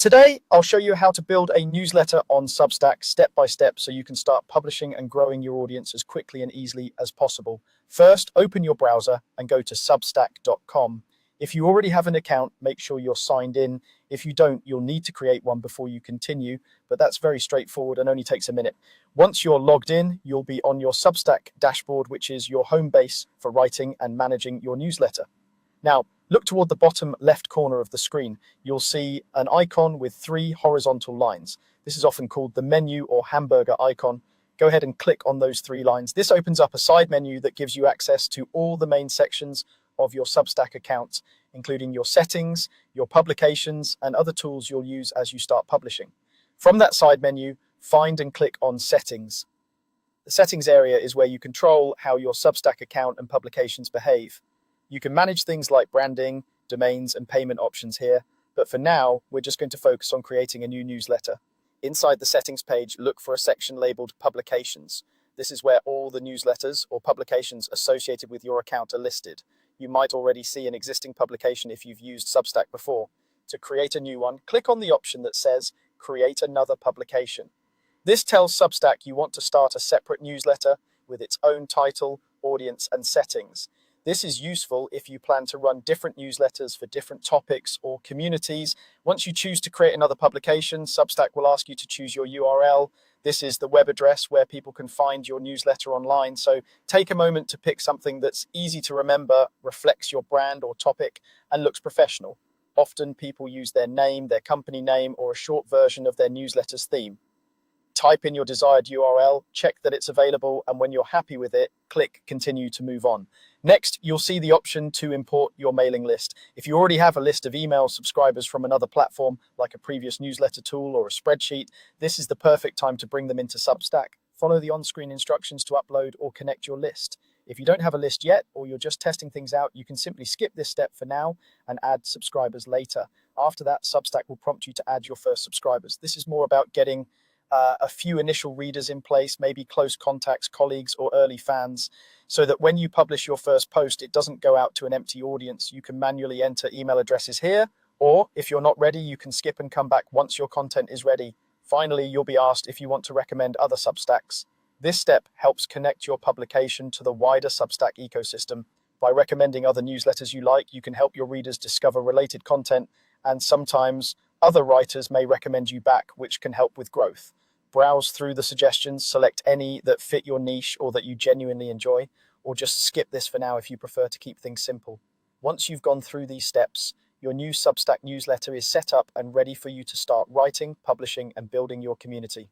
Today, I'll show you how to build a newsletter on Substack step by step so you can start publishing and growing your audience as quickly and easily as possible. First, open your browser and go to substack.com. If you already have an account, make sure you're signed in. If you don't, you'll need to create one before you continue, but that's very straightforward and only takes a minute. Once you're logged in, you'll be on your Substack dashboard, which is your home base for writing and managing your newsletter. Now, look toward the bottom left corner of the screen. You'll see an icon with 3 horizontal lines. This is often called the menu or hamburger icon. Go ahead and click on those 3 lines. This opens up a side menu that gives you access to all the main sections of your Substack account, including your settings, your publications, and other tools you'll use as you start publishing. From that side menu, find and click on Settings. The settings area is where you control how your Substack account and publications behave. You can manage things like branding, domains, and payment options here, but for now, we're just going to focus on creating a new newsletter. Inside the settings page, look for a section labeled Publications. This is where all the newsletters or publications associated with your account are listed. You might already see an existing publication if you've used Substack before. To create a new one, click on the option that says Create Another Publication. This tells Substack you want to start a separate newsletter with its own title, audience, and settings. This is useful if you plan to run different newsletters for different topics or communities. Once you choose to create another publication, Substack will ask you to choose your URL. This is the web address where people can find your newsletter online. So take a moment to pick something that's easy to remember, reflects your brand or topic, and looks professional. Often people use their name, their company name, or a short version of their newsletter's theme. Type in your desired URL, check that it's available, and when you're happy with it, click Continue to move on. Next, you'll see the option to import your mailing list. If you already have a list of email subscribers from another platform, like a previous newsletter tool or a spreadsheet, this is the perfect time to bring them into Substack. Follow the on-screen instructions to upload or connect your list. If you don't have a list yet, or you're just testing things out, you can simply skip this step for now and add subscribers later. After that, Substack will prompt you to add your first subscribers. This is more about getting a few initial readers in place, maybe close contacts, colleagues, or early fans, so that when you publish your first post, it doesn't go out to an empty audience. You can manually enter email addresses here, or if you're not ready, you can skip and come back once your content is ready. Finally, you'll be asked if you want to recommend other Substacks. This step helps connect your publication to the wider Substack ecosystem. By recommending other newsletters you like, you can help your readers discover related content, and sometimes other writers may recommend you back, which can help with growth. Browse through the suggestions, select any that fit your niche or that you genuinely enjoy, or just skip this for now if you prefer to keep things simple. Once you've gone through these steps, your new Substack newsletter is set up and ready for you to start writing, publishing, and building your community.